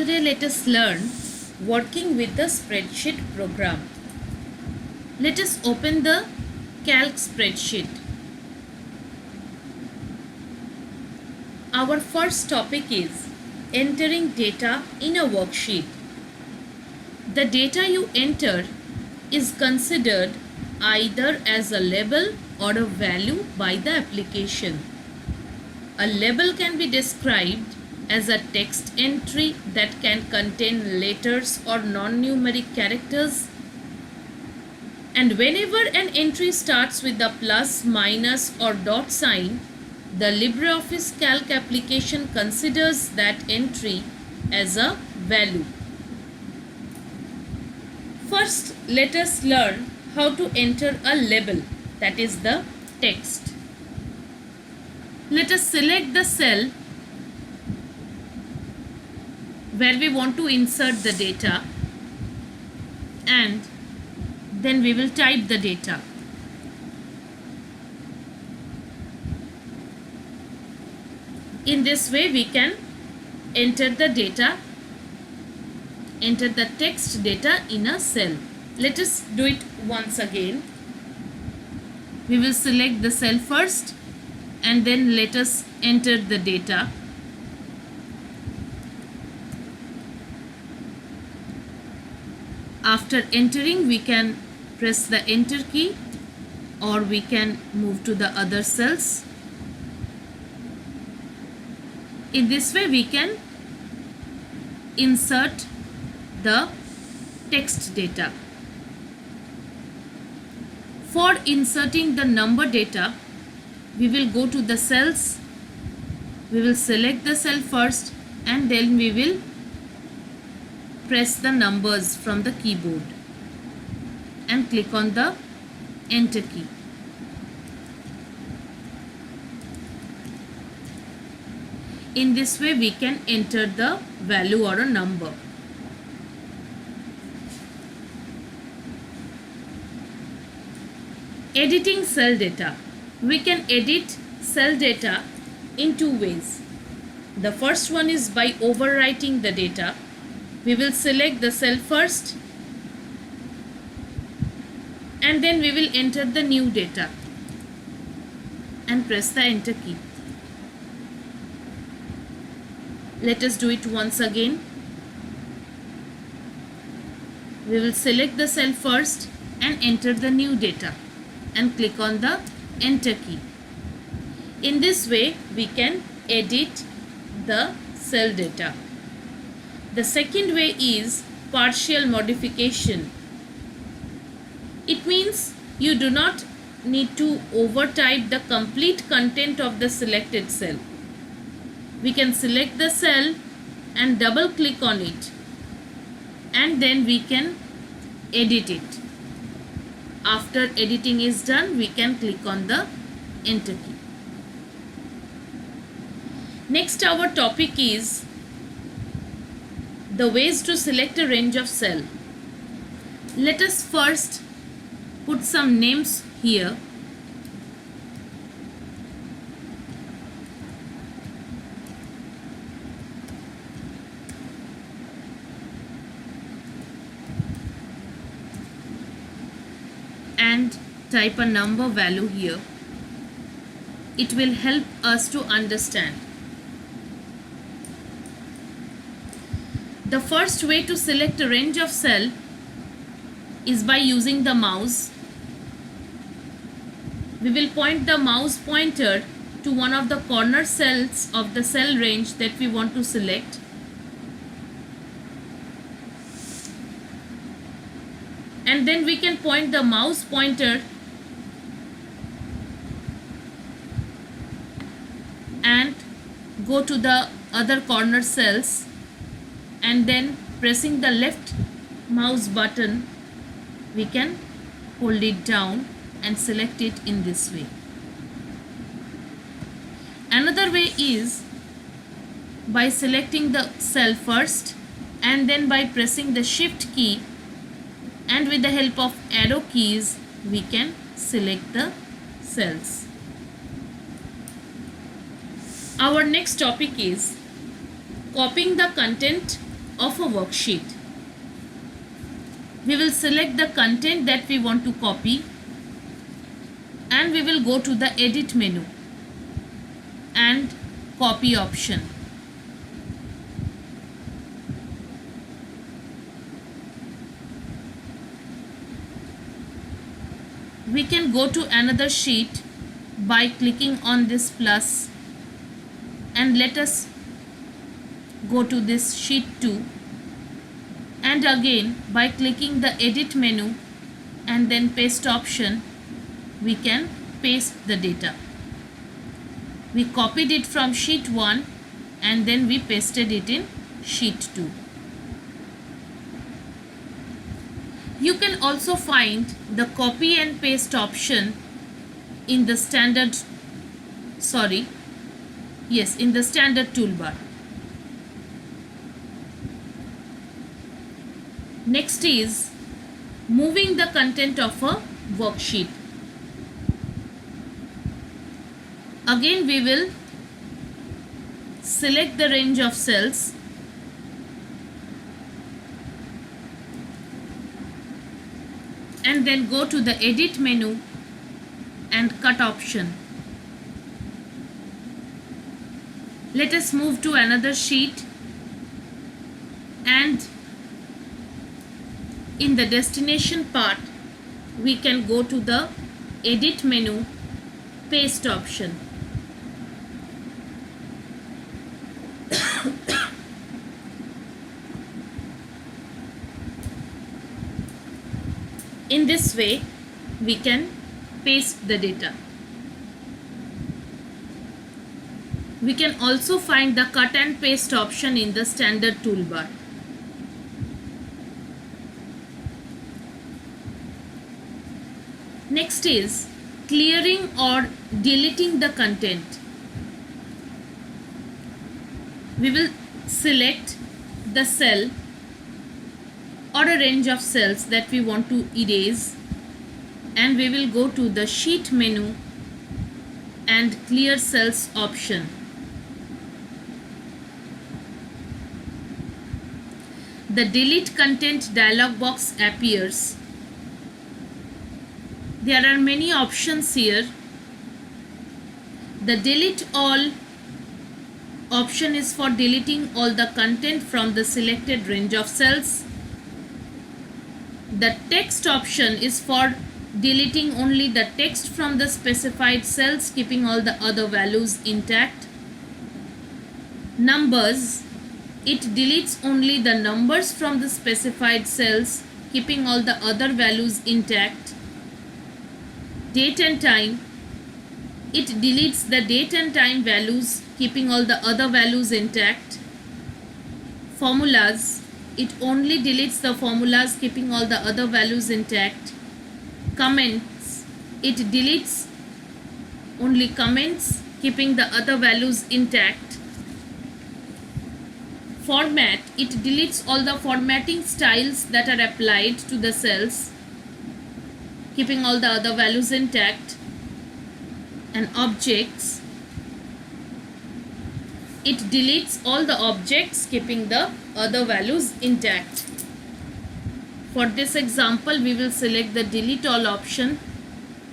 Today let us learn working with the spreadsheet program. Let us open the Calc spreadsheet. Our first topic is entering data in a worksheet. The data you enter is considered either as a label or a value by the application. A label can be described as a text entry that can contain letters or non-numeric characters. And whenever an entry starts with the plus, minus or dot sign, the LibreOffice Calc application considers that entry as a value. First, let us learn how to enter a label, that is the text. Let us select the cell where we want to insert the data and then we will type the data. In this way we can enter the data, enter the text data in a cell. Let us do it once again. We will select the cell first and then let us enter the data. After entering, we can press the enter key or we can move to the other cells. In this way we can insert the text data. For inserting the number data, we will go to the cells, we will select the cell first and then we will press the numbers from the keyboard and click on the enter key. In this way we can enter the value or a number. Editing cell data. We can edit cell data in two ways. The first one is by overwriting the data. We will select the cell first and then we will enter the new data and press the enter key. Let us do it once again. We will select the cell first and enter the new data and click on the enter key. In this way we can edit the cell data. The second way is partial modification. It means you do not need to overtype the complete content of the selected cell. We can select the cell and double click on it and then we can edit it. After editing is done, we can click on the enter key. Next, our topic is the ways to select a range of cell. Let us first put some names here. And type a number value here. It will help us to understand. The first way to select a range of cell is by using the mouse. We will point the mouse pointer to one of the corner cells of the cell range that we want to select. And then we can point the mouse pointer and go to the other corner cells and then pressing the left mouse button we can hold it down and select it in this way. Another way is by selecting the cell first and then by pressing the shift key, and with the help of arrow keys we can select the cells. Our next topic is copying the content of a worksheet. We will select the content that we want to copy and we will go to the edit menu and copy option. We can go to another sheet by clicking on this plus, and let us go to this sheet 2, and again by clicking the edit menu and then paste option, we can paste the data. We copied it from sheet 1 and then we pasted it in sheet 2. You can also find the copy and paste option in the standard toolbar. Next is moving the content of a worksheet. Again we will select the range of cells and then go to the edit menu and cut option. Let us move to another sheet, and in the destination part we can go to the edit menu, paste option. In this way we can paste the data. We can also find the cut and paste option in the standard toolbar. Next is clearing or deleting the content. We will select the cell or a range of cells that we want to erase, and we will go to the sheet menu and clear cells option. The delete content dialog box appears. There are many options here. The delete all option is for deleting all the content from the selected range of cells. The text option is for deleting only the text from the specified cells, keeping all the other values intact. Numbers, it deletes only the numbers from the specified cells, keeping all the other values intact. Date and time, it deletes the date and time values, keeping all the other values intact. Formulas, it only deletes the formulas, keeping all the other values intact. Comments, it deletes only comments, keeping the other values intact. Format, it deletes all the formatting styles that are applied to the cells, keeping all the other values intact. And objects, it deletes all the objects, keeping the other values intact. For this example, we will select the delete all option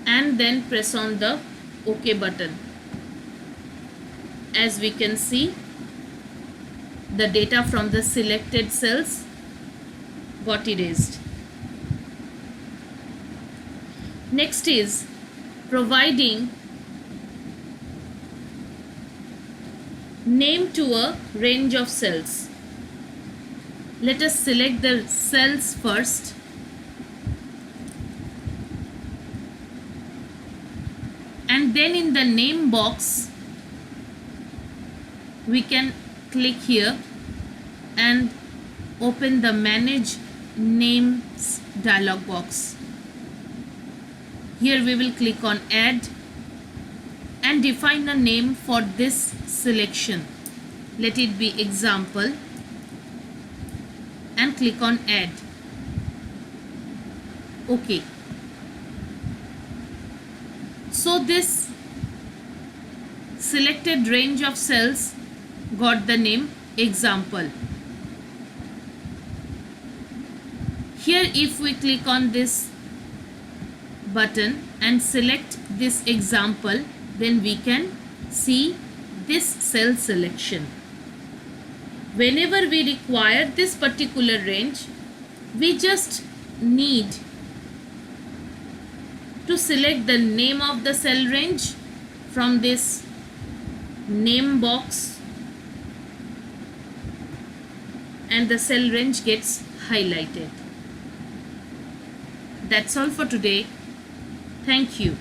and then press on the OK button. As we can see, the data from the selected cells got erased. Next is providing name to a range of cells. Let us select the cells first. And then in the name box, we can click here and open the Manage Names dialog box. Here we will click on Add and define a name for this selection. Let it be example and click on Add. OK. So this selected range of cells got the name example. Here if we click on this button and select this example, then we can see this cell selection. Whenever we require this particular range, we just need to select the name of the cell range from this name box, and the cell range gets highlighted. That's all for today. Thank you.